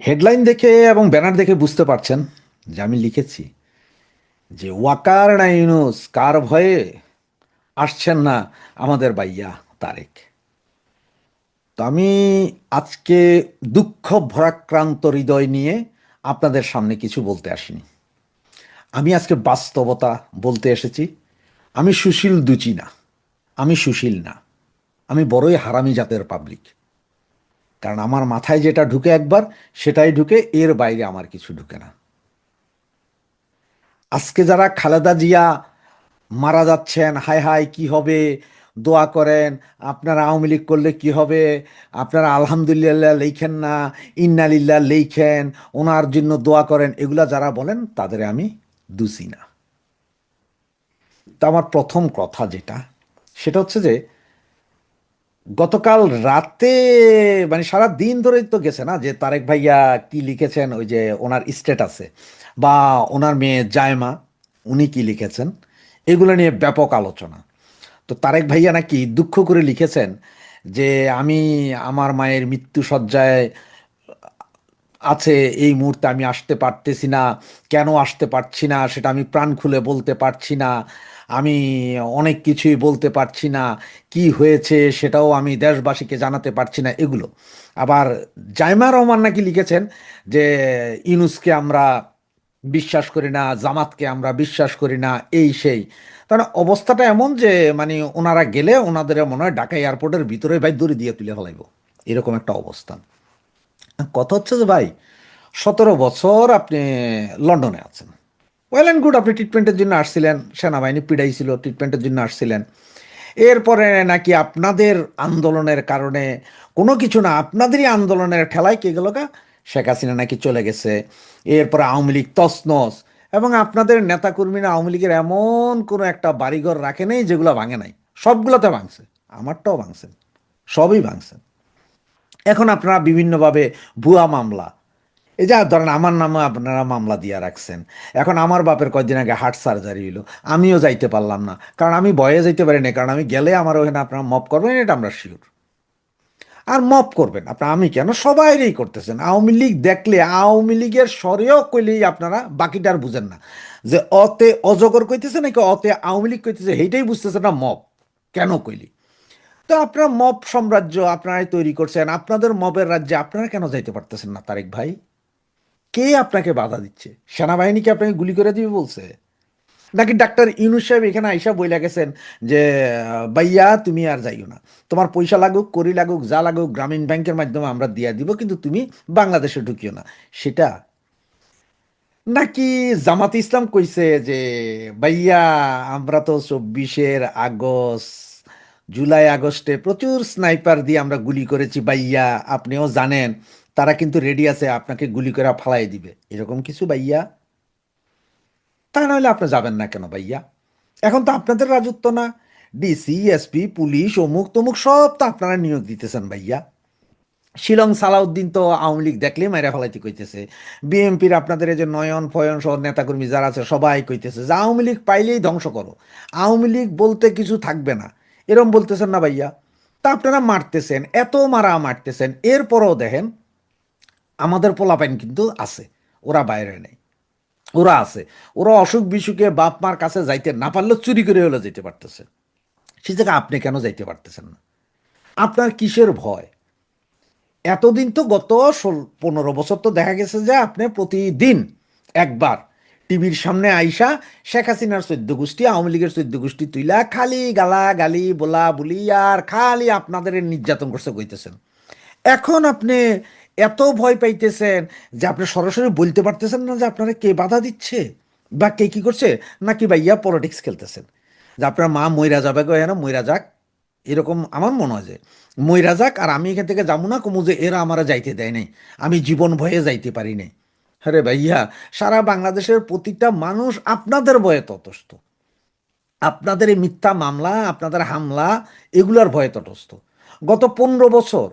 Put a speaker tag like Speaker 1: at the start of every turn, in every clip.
Speaker 1: Headline দেখে এবং banner দেখে বুঝতে পারছেন যে আমি লিখেছি যে ওয়াকার না ইউনুস কার ভয়ে আসছেন না আমাদের ভাইয়া তারেক। তো আমি আজকে দুঃখ ভরাক্রান্ত হৃদয় নিয়ে আপনাদের সামনে কিছু বলতে আসিনি। আমি আজকে বাস্তবতা বলতে এসেছি। আমি সুশীল দুচি না, আমি সুশীল না, আমি বড়ই হারামি জাতের পাবলিক। কারণ আমার মাথায় যেটা ঢুকে একবার সেটাই ঢুকে, এর বাইরে আমার কিছু ঢুকে না। আজকে যারা খালেদা জিয়া মারা যাচ্ছেন, হায় হায় কি হবে, দোয়া করেন, আপনারা আওয়ামী লীগ করলে কি হবে, আপনারা আলহামদুলিল্লাহ লেখেন না, ইন্নালিল্লাহ লেখেন, ওনার জন্য দোয়া করেন, এগুলা যারা বলেন তাদের আমি দুষি না। তা আমার প্রথম কথা যেটা, সেটা হচ্ছে যে গতকাল রাতে, মানে সারা দিন ধরেই তো গেছে না যে তারেক ভাইয়া কি লিখেছেন, ওই যে ওনার স্ট্যাটাসে, বা ওনার মেয়ে জায়মা উনি কি লিখেছেন, এগুলো নিয়ে ব্যাপক আলোচনা। তো তারেক ভাইয়া নাকি দুঃখ করে লিখেছেন যে আমি আমার মায়ের মৃত্যুশয্যায় আছে, এই মুহূর্তে আমি আসতে পারতেছি না। কেন আসতে পারছি না সেটা আমি প্রাণ খুলে বলতে পারছি না। আমি অনেক কিছুই বলতে পারছি না, কি হয়েছে সেটাও আমি দেশবাসীকে জানাতে পারছি না, এগুলো। আবার জাইমা রহমান নাকি লিখেছেন যে ইউনূসকে আমরা বিশ্বাস করি না, জামাতকে আমরা বিশ্বাস করি না, এই সেই। কারণ অবস্থাটা এমন যে মানে ওনারা গেলে ওনাদের মনে হয় ঢাকা এয়ারপোর্টের ভিতরে ভাই দড়ি দিয়ে তুলে ফেলাইব, এরকম একটা অবস্থান। কথা হচ্ছে যে ভাই, 17 বছর আপনি লন্ডনে আছেন, ওয়েল অ্যান্ড গুড, আপনি ট্রিটমেন্টের জন্য আসছিলেন, সেনাবাহিনী পিড়াইছিল, ট্রিটমেন্টের জন্য আসছিলেন। এরপরে নাকি আপনাদের আন্দোলনের কারণে, কোনো কিছু না, আপনাদেরই আন্দোলনের ঠেলায় কে গেল গা, শেখ হাসিনা নাকি চলে গেছে। এরপরে আওয়ামী লীগ তছনছ, এবং আপনাদের নেতাকর্মীরা আওয়ামী লীগের এমন কোনো একটা বাড়িঘর রাখে নেই যেগুলো ভাঙে নাই, সবগুলোতে ভাঙছে, আমারটাও ভাঙছেন, সবই ভাঙছেন। এখন আপনারা বিভিন্নভাবে ভুয়া মামলা, এই যে ধরেন আমার নামে আপনারা মামলা দিয়ে রাখছেন। এখন আমার বাপের কয়েকদিন আগে হার্ট সার্জারি হইলো, আমিও যাইতে পারলাম না, কারণ আমি ভয়ে যাইতে পারি না, কারণ আমি গেলে আমার ওখানে আপনারা মপ করবেন, এটা আমরা শিওর। আর মপ করবেন আপনারা, আমি কেন, সবাইরেই করতেছেন। আওয়ামী লীগ দেখলে, আওয়ামী লীগের স্বরেও কইলেই আপনারা বাকিটা আর বুঝেন না, যে অতে অজগর কইতেছে নাকি অতে আওয়ামী লীগ কইতেছে, সেইটাই বুঝতেছে না মপ কেন কইলি। তো আপনারা মব সাম্রাজ্য আপনারাই তৈরি করছেন, আপনাদের মবের রাজ্যে আপনারা কেন যাইতে পারতেছেন না তারেক ভাই? কে আপনাকে বাধা দিচ্ছে? সেনাবাহিনী কি আপনাকে গুলি করে দিবে বলছে? নাকি ডাক্তার ইউনূস সাহেব এখানে আইসা বইলা গেছেন যে ভাইয়া তুমি আর যাইও না, তোমার পয়সা লাগুক, করি লাগুক, যা লাগুক গ্রামীণ ব্যাংকের মাধ্যমে আমরা দিয়া দিব, কিন্তু তুমি বাংলাদেশে ঢুকিও না, সেটা? নাকি জামাত ইসলাম কইছে যে ভাইয়া আমরা তো 24 আগস্ট, জুলাই আগস্টে প্রচুর স্নাইপার দিয়ে আমরা গুলি করেছি ভাইয়া, আপনিও জানেন, তারা কিন্তু রেডি আছে আপনাকে গুলি করে ফালাই দিবে, এরকম কিছু ভাইয়া? তা নাহলে আপনি যাবেন না কেন ভাইয়া? এখন তো আপনাদের রাজত্ব না, ডিসি এসপি পুলিশ অমুক তমুক সব তো আপনারা নিয়োগ দিতেছেন ভাইয়া। শিলং সালাউদ্দিন তো আওয়ামী লীগ দেখলেই মাইরা ফেলাইতে কইতেছে। বিএনপির আপনাদের এই যে নয়ন ফয়ন সহ নেতাকর্মী যারা আছে সবাই কইতেছে যে আওয়ামী লীগ পাইলেই ধ্বংস করো, আওয়ামী লীগ বলতে কিছু থাকবে না, এরম বলতেছেন না ভাইয়া? তা আপনারা মারতেছেন, এত মারা মারতেছেন, এরপরও দেখেন আমাদের পোলাপাইন কিন্তু আছে, ওরা বাইরে নেই, ওরা আছে। ওরা অসুখ বিসুখে বাপ মার কাছে যাইতে না পারলেও চুরি করে হলে যেতে পারতেছে, সে জায়গায় আপনি কেন যাইতে পারতেছেন না? আপনার কিসের ভয়? এতদিন তো গত 15 বছর তো দেখা গেছে যে আপনি প্রতিদিন একবার টিভির সামনে আইসা শেখ হাসিনার 14 গোষ্ঠী, আওয়ামী লীগের 14 গোষ্ঠী তুইলা খালি গালা গালি বলা বলি আর খালি আপনাদের নির্যাতন করছে কইতেছেন। এখন আপনি এত ভয় পাইতেছেন যে আপনি সরাসরি বলতে পারতেছেন না যে আপনারা কে বাধা দিচ্ছে বা কে কি করছে, নাকি ভাইয়া পলিটিক্স খেলতেছেন যে আপনার মা মইরা যাবে গো, না মইরা যাক, এরকম আমার মনে হয় যে মইরা যাক, আর আমি এখান থেকে যাবো না, কমু যে এরা আমারা যাইতে দেয় নাই, আমি জীবন ভয়ে যাইতে পারি নাই। আরে ভাইয়া, সারা বাংলাদেশের প্রতিটা মানুষ আপনাদের ভয়ে ততস্থ, আপনাদের এই মিথ্যা মামলা, আপনাদের হামলা, এগুলার ভয়ে তটস্থ। গত 15 বছর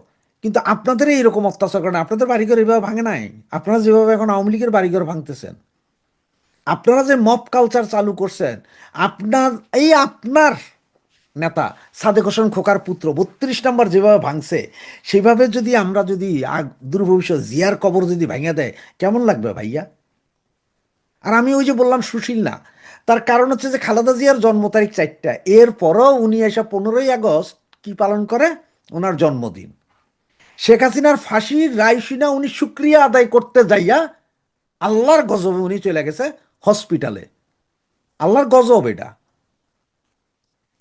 Speaker 1: কিন্তু আপনাদের এইরকম অত্যাচার করেন, আপনাদের বাড়িঘর এইভাবে ভাঙে নাই। আপনারা যেভাবে এখন আওয়ামী লীগের বাড়িঘর ভাঙতেছেন, আপনারা যে মব কালচার চালু করছেন, আপনার এই আপনার নেতা সাদেক হোসেন খোকার পুত্র 32 নম্বর যেভাবে ভাঙছে, সেইভাবে যদি আমরা যদি দূর ভবিষ্যৎ জিয়ার কবর যদি ভাঙে দেয়, কেমন লাগবে ভাইয়া? আর আমি ওই যে বললাম সুশীল না, তার কারণ হচ্ছে যে খালেদা জিয়ার জন্ম তারিখ 4টা, এরপরও উনি এসে 15ই আগস্ট কি পালন করে? ওনার জন্মদিন। শেখ হাসিনার ফাঁসির রায় শুনা উনি শুক্রিয়া আদায় করতে যাইয়া আল্লাহর গজবে উনি চলে গেছে হসপিটালে। আল্লাহর গজব এটা।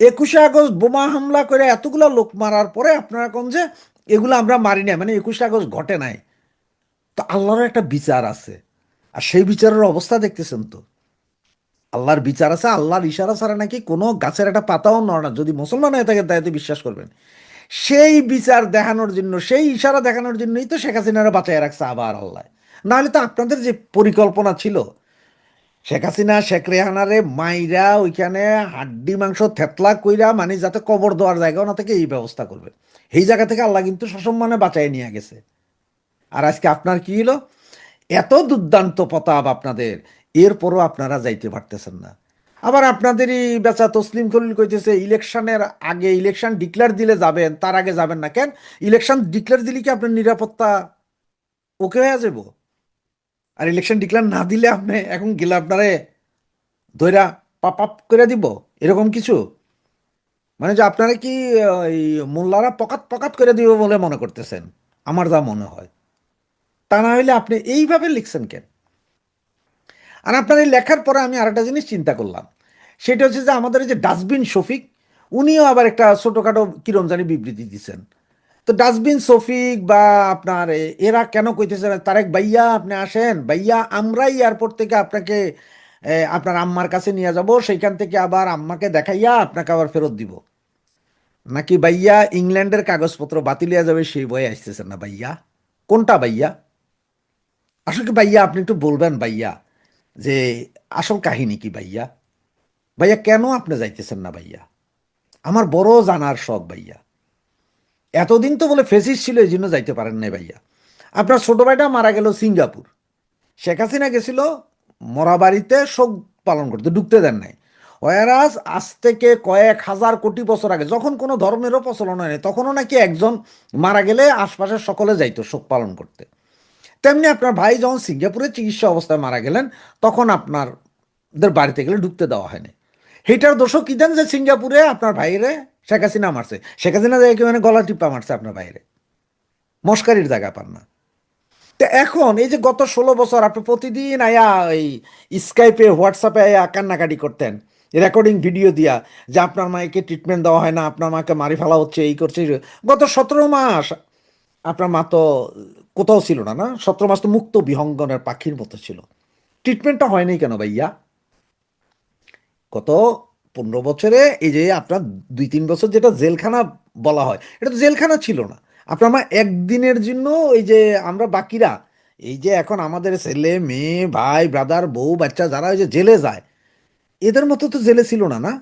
Speaker 1: 21শে আগস্ট বোমা হামলা করে এতগুলা লোক মারার পরে আপনারা কোন যে এগুলো আমরা মারি না, মানে 21শে আগস্ট ঘটে নাই। তো আল্লাহর একটা বিচার আছে, আর সেই বিচারের অবস্থা দেখতেছেন তো। আল্লাহর বিচার আছে, আল্লাহর ইশারা ছাড়া নাকি কোনো গাছের একটা পাতাও নড়ে না। যদি মুসলমান হয়ে থাকে তাই তো বিশ্বাস করবেন। সেই বিচার দেখানোর জন্য, সেই ইশারা দেখানোর জন্যই তো শেখ হাসিনারা বাঁচায় রাখছে আবার আল্লাহ। নাহলে তো আপনাদের যে পরিকল্পনা ছিল শেখ হাসিনা শেখ রেহানারে মাইরা ওইখানে হাড্ডি মাংস থেতলা কইরা, মানে যাতে কবর দেওয়ার জায়গাও না থেকে এই ব্যবস্থা করবে, এই জায়গা থেকে আল্লাহ কিন্তু সসম্মানে বাঁচাই নিয়ে গেছে। আর আজকে আপনার কি হলো? এত দুর্দান্ত প্রতাপ আপনাদের, এরপরও আপনারা যাইতে পারতেছেন না। আবার আপনাদেরই বেচা তসলিম খলিল কইতেছে ইলেকশনের আগে, ইলেকশন ডিক্লেয়ার দিলে যাবেন, তার আগে যাবেন না কেন? ইলেকশন ডিক্লেয়ার দিলে কি আপনার নিরাপত্তা ওকে হয়ে যাব? আর ইলেকশন ডিক্লেয়ার না দিলে আপনি এখন গেলে আপনারে ধইরা পাপ পাপ করে দিব, এরকম কিছু? মানে যে আপনারা কি ওই মোল্লারা পকাত পকাত করে দিব বলে মনে করতেছেন? আমার যা মনে হয়। তা না হইলে আপনি এইভাবে লিখছেন কেন? আর আপনার এই লেখার পরে আমি আরেকটা জিনিস চিন্তা করলাম, সেটা হচ্ছে যে আমাদের এই যে ডাস্টবিন শফিক, উনিও আবার একটা ছোটোখাটো কিরম জানি বিবৃতি দিচ্ছেন। তো ডাস্টবিন শফিক বা আপনার এরা কেন কইতেছে না, তারেক ভাইয়া আপনি আসেন ভাইয়া, আমরাই এয়ারপোর্ট থেকে আপনাকে আপনার আম্মার কাছে নিয়ে যাব, সেইখান থেকে আবার আম্মাকে দেখাইয়া আপনাকে আবার ফেরত দিব? নাকি ভাইয়া ইংল্যান্ডের কাগজপত্র বাতিল হয়ে যাবে সেই ভয়ে আসতেছেন না ভাইয়া? কোনটা ভাইয়া? আসলে কি ভাইয়া আপনি একটু বলবেন ভাইয়া যে আসল কাহিনী কি ভাইয়া? ভাইয়া কেন আপনি যাইতেছেন না ভাইয়া? আমার বড় জানার শখ ভাইয়া। এতদিন তো বলে ফেসিস ছিল এই জন্য যাইতে পারেন না ভাইয়া। আপনার ছোট ভাইটা মারা গেল সিঙ্গাপুর, শেখ হাসিনা গেছিল মরা বাড়িতে শোক পালন করতে, ঢুকতে দেন নাই। ওয়ারাস আজ থেকে কয়েক হাজার কোটি বছর আগে যখন কোনো ধর্মেরও প্রচলন হয়নি, তখনও নাকি একজন মারা গেলে আশপাশের সকলে যাইতো শোক পালন করতে। তেমনি আপনার ভাই যখন সিঙ্গাপুরে চিকিৎসা অবস্থায় মারা গেলেন, তখন আপনারদের বাড়িতে গেলে ঢুকতে দেওয়া হয়নি। সেইটার দোষও কি দেন যে সিঙ্গাপুরে আপনার ভাইরে শেখ হাসিনা মারছে, শেখ হাসিনা জায়গায় মানে গলা টিপা মারছে আপনার ভাইরে, মস্কারির জায়গা পান না। তো এখন এই যে গত 16 বছর আপনি প্রতিদিন আয়া এই স্কাইপে হোয়াটসঅ্যাপে আয়া কান্নাকাটি করতেন, রেকর্ডিং ভিডিও দিয়া, যে আপনার মাকে ট্রিটমেন্ট দেওয়া হয় না, আপনার মাকে মারি ফেলা হচ্ছে, এই করছে গত 17 মাস আপনার মা তো কোথাও ছিল না, না 17 মাস তো মুক্ত বিহঙ্গনের পাখির মতো ছিল। ট্রিটমেন্টটা হয়নি কেন ভাইয়া? গত 15 বছরে এই যে আপনার 2-3 বছর যেটা জেলখানা বলা হয়, এটা তো জেলখানা ছিল না। আপনার মা একদিনের জন্য এই যে আমরা বাকিরা, এই যে এখন আমাদের ছেলে মেয়ে ভাই ব্রাদার বউ বাচ্চা যারা ওই যে জেলে যায়, এদের মতো তো জেলে ছিল না, না?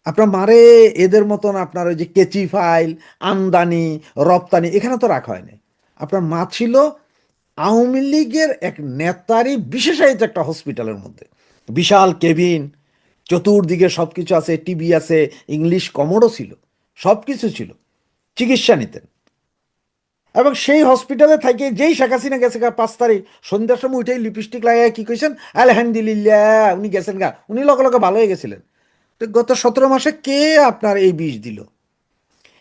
Speaker 1: আপনার মারে এদের মতন আপনার ওই যে কেচি ফাইল, আমদানি রপ্তানি এখানে তো রাখা হয়নি। আপনার মা ছিল আওয়ামী লীগের এক নেতারই বিশেষায়িত একটা হসপিটালের মধ্যে, বিশাল কেবিন, চতুর্দিকে সব কিছু আছে, টিভি আছে, ইংলিশ কমোডও ছিল, সব কিছু ছিল, চিকিৎসা নিতেন। এবং সেই হসপিটালে থেকে যেই শেখ হাসিনা গেছে গা 5 তারিখ সন্ধ্যার সময় উঠেই লিপস্টিক লাগাই কি কইছেন, আলহামদুলিল্লাহ উনি গেছেন গা, উনি লগে লগে ভালো হয়ে গেছিলেন। তো গত 17 মাসে কে আপনার এই বিষ দিল?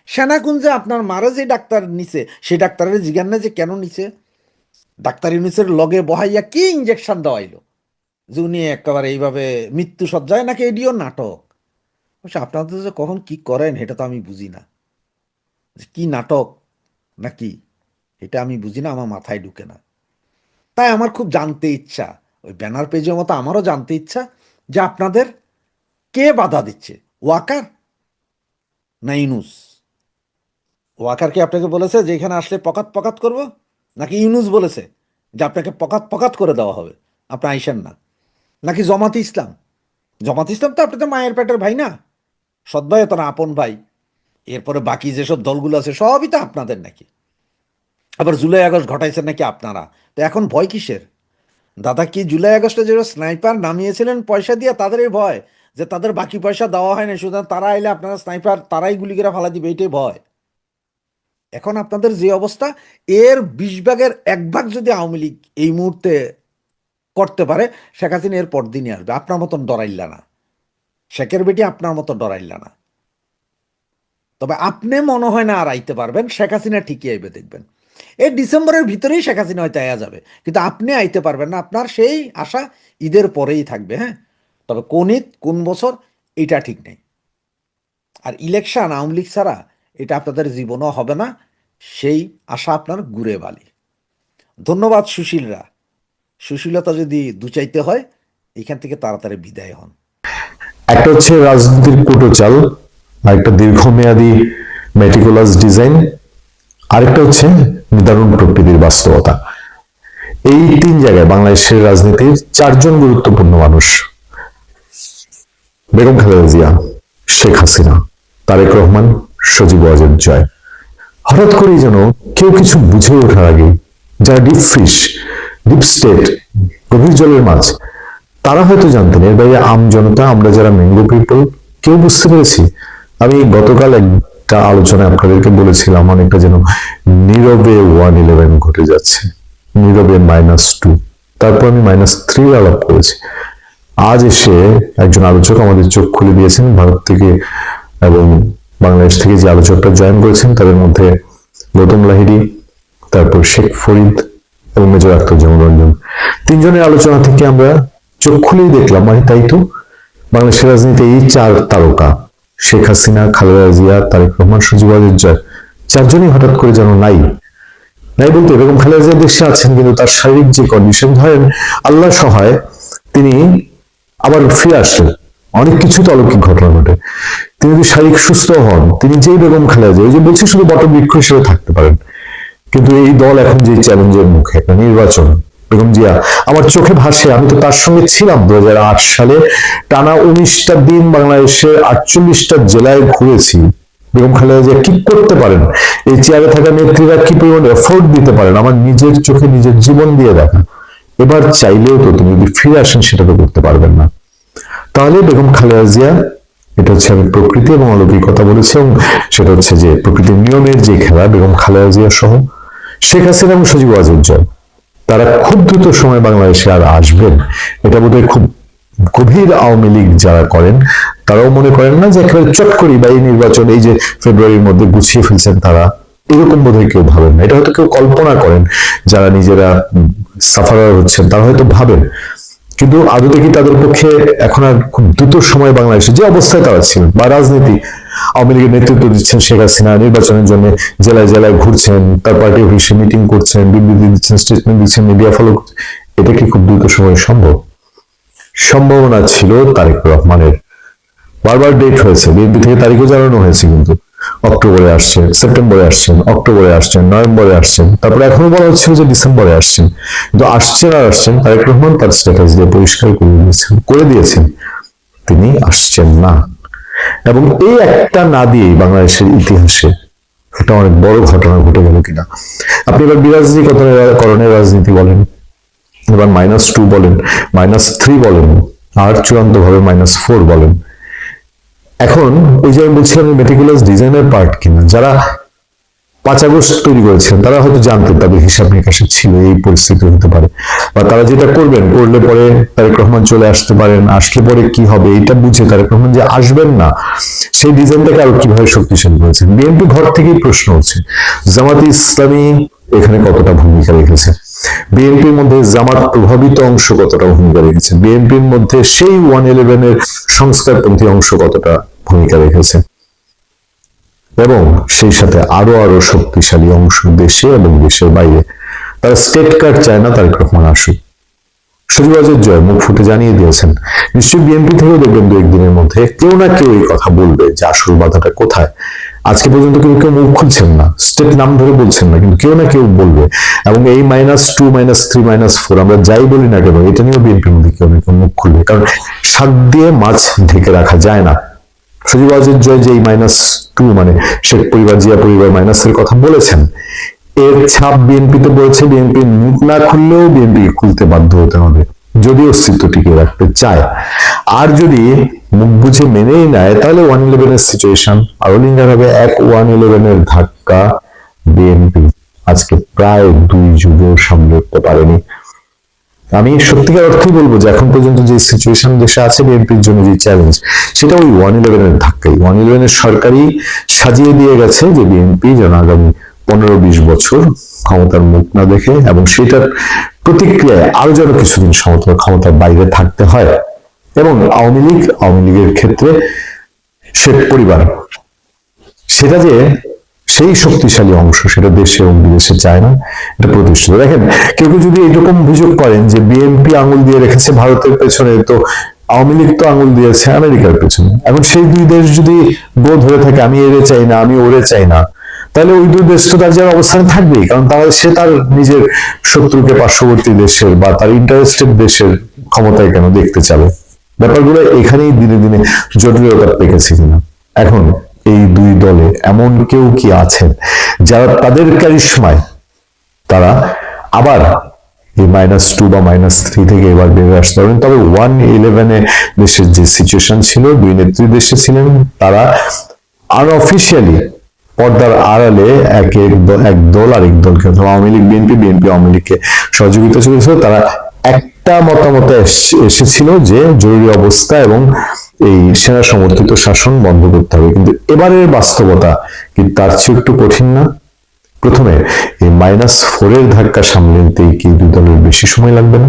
Speaker 1: সেনাকুঞ্জে আপনার মারা যে ডাক্তার নিছে, সেই ডাক্তারের জিজ্ঞান না যে কেন নিছে? ডাক্তার ইউনিসের লগে বহাইয়া কি ইঞ্জেকশন দেওয়াইলো যে উনি একেবারে এইভাবে মৃত্যু সজ্জায়? নাকি এডিও নাটক? অবশ্য আপনাদের যে কখন কি করেন এটা তো আমি বুঝি না, যে কি নাটক নাকি, এটা আমি বুঝি না, আমার মাথায় ঢুকে না। তাই আমার খুব জানতে ইচ্ছা, ওই ব্যানার পেজের মতো আমারও জানতে ইচ্ছা, যে আপনাদের কে বাধা দিচ্ছে, ওয়াকার না ইউনুস? ওয়াকার কি আপনাকে বলেছে যে এখানে আসলে পকাত পকাত করব, নাকি ইউনুস বলেছে যে আপনাকে পকাত পকাত করে দেওয়া হবে, আপনি আইসেন না? নাকি জমাতে ইসলাম? জমাতে ইসলাম তো আপনাদের মায়ের পেটের ভাই না, সৎ ভাই, তো না আপন ভাই। এরপরে বাকি যেসব দলগুলো আছে সবই তো আপনাদের নাকি। আবার জুলাই আগস্ট ঘটাইছেন নাকি আপনারা। তো এখন ভয় কিসের? দাদা কি জুলাই আগস্টে যে স্নাইপার নামিয়েছিলেন পয়সা দিয়ে, তাদেরই ভয়? যে তাদের বাকি পয়সা দেওয়া হয় না, সুতরাং তারা আইলে আপনারা স্নাইপার তারাই গুলি করে ফালা দিবে, এইটাই ভয়। এখন আপনাদের যে অবস্থা, এর 20 ভাগের 1 ভাগ যদি আওয়ামী লীগ এই মুহূর্তে করতে পারে, শেখ হাসিনা এর পর দিনই আসবে। আপনার মতন ডরাইল্লা না, শেখের বেটি আপনার মতো ডরাইল্লা না। তবে আপনি মনে হয় না আর আইতে পারবেন, শেখ হাসিনা ঠিকই আইবে দেখবেন। এই ডিসেম্বরের ভিতরেই শেখ হাসিনা হয়তো আয়া যাবে, কিন্তু আপনি আইতে পারবেন না। আপনার সেই আশা ঈদের পরেই থাকবে। হ্যাঁ, তবে কোন ঈদ কোন বছর এটা ঠিক নেই। আর ইলেকশন আওয়ামী লীগ ছাড়া এটা আপনাদের জীবনও হবে না, সেই আশা আপনার ঘুরে বালি। ধন্যবাদ সুশীলরা। সুশীলতা যদি দুচাইতে হয়, এখান থেকে তাড়াতাড়ি বিদায় হন।
Speaker 2: একটা হচ্ছে রাজনীতির কুটোচাল, আরেকটা দীর্ঘমেয়াদী মেটিকুলাস ডিজাইন, আরেকটা হচ্ছে নিদারুণ প্রকৃতির বাস্তবতা। এই 3 জায়গায় বাংলাদেশের রাজনীতির 4 জন গুরুত্বপূর্ণ মানুষ, বেগম খালেদা জিয়া, শেখ হাসিনা, তারেক রহমান, সজীব ওয়াজেদ জয়, হঠাৎ করেই যেন কেউ কিছু বুঝে ওঠার আগে যারা ডিপ ফিশ, ডিপ স্টেট, গভীর জলের মাছ, তারা হয়তো জানতেন, এর বাইরে আম জনতা, আমরা যারা ম্যাঙ্গো পিপল, কেউ বুঝতে পেরেছি। আমি গতকাল একটা আলোচনায় আপনাদেরকে বলেছিলাম অনেকটা যেন নীরবে 111 ঘটে যাচ্ছে, নীরবে -2, তারপর আমি -3 আলাপ করেছি। আজ এসে একজন আলোচক আমাদের চোখ খুলে দিয়েছেন, ভারত থেকে এবং বাংলাদেশ থেকে যে আলোচকটা জয়েন করেছেন তাদের মধ্যে গৌতম লাহিড়ী, তারপর শেখ ফরিদ এবং মেজর আখতারুজ্জামান রঞ্জন, 3 জনের আলোচনা থেকে আমরা চোখ খুলেই দেখলাম, মানে তাই তো বাংলাদেশের রাজনীতি এই 4 তারকা শেখ হাসিনা, খালেদা জিয়া, তারেক রহমান, সজীব ওয়াজেদ জয়, 4 জনই হঠাৎ করে যেন নাই বলতে, বেগম খালেদা জিয়া দেশে আছেন, কিন্তু তার শারীরিক যে কন্ডিশন, ধরেন আল্লাহ সহায় তিনি আবার ফিরে আসলেন, অনেক কিছু তো অলৌকিক ঘটনা ঘটে, তিনি যদি শারীরিক সুস্থ হন, তিনি যেই বেগম খালেদা জিয়া, ওই যে বলছি শুধু বটবৃক্ষ হিসেবে থাকতে পারেন। কিন্তু এই দল এখন যে চ্যালেঞ্জের মুখে, একটা নির্বাচন, বেগম জিয়া আমার চোখে ভাসে, আমি তো তার সঙ্গে ছিলাম 2008 সালে, টানা 19টা দিন বাংলাদেশের 48টা জেলায় ঘুরেছি। বেগম খালেদা জিয়া কি করতে পারেন, এই চেয়ারে থাকা নেত্রীরা কি পরিমাণ এফোর্ট দিতে পারেন, আমার নিজের চোখে নিজের জীবন দিয়ে দেখা। এবার চাইলেও তো তুমি যদি ফিরে আসেন সেটা তো করতে পারবেন না। তাহলে বেগম খালেদা জিয়া, এটা হচ্ছে আমি প্রকৃতি এবং অলৌকিকতা বলেছি, এবং সেটা হচ্ছে যে প্রকৃতির নিয়মের যে খেলা, বেগম খালেদা জিয়া সহ শেখ হাসিনা এবং সজীব ওয়াজেদ জয়, তারা খুব দ্রুত সময় বাংলাদেশে আর আসবেন, এটা বোধহয় খুব গভীর আওয়ামী লীগ যারা করেন তারাও মনে করেন না যে একেবারে চট করি বা এই নির্বাচন এই যে ফেব্রুয়ারির মধ্যে গুছিয়ে ফেলছেন তারা, এরকম বোধহয় কেউ ভাবেন না। এটা হয়তো কেউ কল্পনা করেন, যারা নিজেরা সাফারার হচ্ছেন তারা হয়তো ভাবেন, কিন্তু আদতে কি তাদের পক্ষে এখন আর খুব দ্রুত সময় বাংলাদেশে যে অবস্থায় তারা ছিলেন, বা রাজনীতি আওয়ামী লীগের নেতৃত্ব দিচ্ছেন শেখ হাসিনা, নির্বাচনের জন্য জেলায় জেলায় ঘুরছেন, তার পার্টি অফিসে মিটিং করছেন, বিবৃতি দিচ্ছেন, স্টেটমেন্ট দিচ্ছেন, মিডিয়া ফলো করছেন, এটা কি খুব দ্রুত সময় সম্ভব? সম্ভাবনা ছিল তারেক রহমানের, বারবার ডেট হয়েছে, বিএনপি থেকে তারিখও জানানো হয়েছে, কিন্তু অক্টোবরে আসছেন, সেপ্টেম্বরে আসছেন, অক্টোবরে আসছেন, নভেম্বরে আসছেন, তারপরে এখনো বলা হচ্ছিল যে ডিসেম্বরে আসছেন, কিন্তু আসছেন আর আসছেন, তারেক রহমান তার স্ট্যাটাস দিয়ে পরিষ্কার করে দিয়েছেন তিনি আসছেন না। এবং এই একটা না দিয়েই বাংলাদেশের ইতিহাসে একটা অনেক বড় ঘটনা ঘটে গেল কিনা। আপনি এবার বিরাজনীতিকরণের রাজনীতি বলেন, এবার -2 বলেন, -3 বলেন, আর চূড়ান্ত ভাবে -4 বলেন। এখন ওই যে আমি বলছিলাম মেটিকুলাস ডিজাইনের পার্ট কিনা, যারা 5 আগস্ট তৈরি করেছেন তারা হয়তো জানতেন তাদের হিসাব নিকাশে ছিল এই পরিস্থিতি হতে পারে, বা তারা যেটা করবেন, করলে পরে তারেক রহমান চলে আসতে পারেন, আসলে পরে কি হবে এটা বুঝে তারেক রহমান যে আসবেন না, সেই ডিজাইনটাকে আরো কিভাবে শক্তিশালী করেছেন। বিএনপি ঘর থেকেই প্রশ্ন হচ্ছে জামাতে ইসলামী এখানে কতটা ভূমিকা রেখেছে, বিএনপির মধ্যে জামাত প্রভাবিত অংশ কতটা ভূমিকা রেখেছে, বিএনপির মধ্যে সেই 111 এর সংস্কারপন্থী অংশ কতটা ভূমিকা রেখেছে, এবং সেই সাথে আরো আরো শক্তিশালী অংশ দেশে এবং দেশের বাইরে। তারা স্টেট কার্ড চায় না তারেক রহমান আসুক। সজীব ওয়াজেদ জয় মুখ ফুটে জানিয়ে দিয়েছেন, নিশ্চয়ই বিএনপি থেকেও দেখবেন 2-1 দিনের মধ্যে কেউ না কেউ এই কথা বলবে যে আসল বাধাটা কোথায়। আজকে পর্যন্ত কিন্তু কেউ মুখ খুলছেন না, স্টেট নাম ধরে বলছেন না, কিন্তু কেউ না কেউ বলবে। এবং এই -2, -3, -4 আমরা যাই বলি না কেন, এটা নিয়েও বিএনপির মধ্যে কেউ না কেউ মুখ খুলবে, কারণ শাক দিয়ে মাছ ঢেকে রাখা যায় না। সজীব ওয়াজেদ জয় যে এই -2 মানে শেখ পরিবার, জিয়া পরিবার মাইনাসের কথা বলেছেন, এর ছাপ বিএনপিতে পড়েছে। বিএনপি মুখ না খুললেও বিএনপি খুলতে বাধ্য হতে হবে যদি অস্তিত্ব টিকিয়ে রাখতে চায়। আর যদি মুখ বুঝে মেনেই নেয়, তাহলে 111-এর সিচুয়েশন আরো লিঙ্গার হবে। 111-এর ধাক্কা বিএনপি আজকে প্রায় 2 যুগও সামলে উঠতে পারেনি। আমি সত্যিকার অর্থেই বলবো যে এখন পর্যন্ত যে সিচুয়েশন দেশে আছে বিএনপির জন্য, যে চ্যালেঞ্জ, সেটা ওই 111-এর ধাক্কাই। 111-এর সরকারই সাজিয়ে দিয়ে গেছে যে বিএনপি যেন আগামী 15-20 বছর ক্ষমতার মুখ না দেখে, এবং সেটার প্রতিক্রিয়ায় আরো যেন কিছুদিন ক্ষমতার বাইরে থাকতে হয়। এবং আওয়ামী লীগের ক্ষেত্রে শেখ পরিবার, সেটা যে সেই শক্তিশালী অংশ, সেটা দেশে এবং বিদেশে চায় না, এটা প্রতিষ্ঠিত। দেখেন, কেউ যদি এরকম অভিযোগ করেন যে বিএনপি আঙুল দিয়ে রেখেছে ভারতের পেছনে, তো আওয়ামী লীগ তো আঙুল দিয়েছে আমেরিকার পেছনে। এখন সেই দুই দেশ যদি বোধ হয়ে থাকে আমি এরে চাই না, আমি ওরে চাই না, তাহলে ওই দুই দেশ তো তার যার অবস্থানে থাকবেই, কারণ সে তার নিজের শত্রুকে পার্শ্ববর্তী দেশের বা তার ইন্টারেস্টেড দেশের ক্ষমতায় কেন দেখতে চাবে। ব্যাপারগুলো এখানেই দিনে দিনে জটিলতা পেকেছে কিনা। এখন এই দুই দলে এমন কেউ কি আছেন যারা তাদের ক্যারিশমায় তারা আবার এই -2 বা -3 থেকে এবার বেরিয়ে আসতে পারেন? তবে 111-এ দেশের যে সিচুয়েশন ছিল, দুই নেত্রী দেশে ছিলেন, তারা আনঅফিসিয়ালি পর্দার আড়ালে এক দল আরেক দলকে, আওয়ামী লীগ বিএনপি আওয়ামী লীগকে সহযোগিতা করেছিল। তারা একটা মতামতে এসেছিল যে জরুরি অবস্থা এবং এই সেনা সমর্থিত শাসন বন্ধ করতে হবে। কিন্তু এবারের বাস্তবতা কি তার চেয়ে একটু কঠিন না? প্রথমে এই -4-এর ধাক্কা সামলে নিতেই কি দুই দলের বেশি সময় লাগবে না?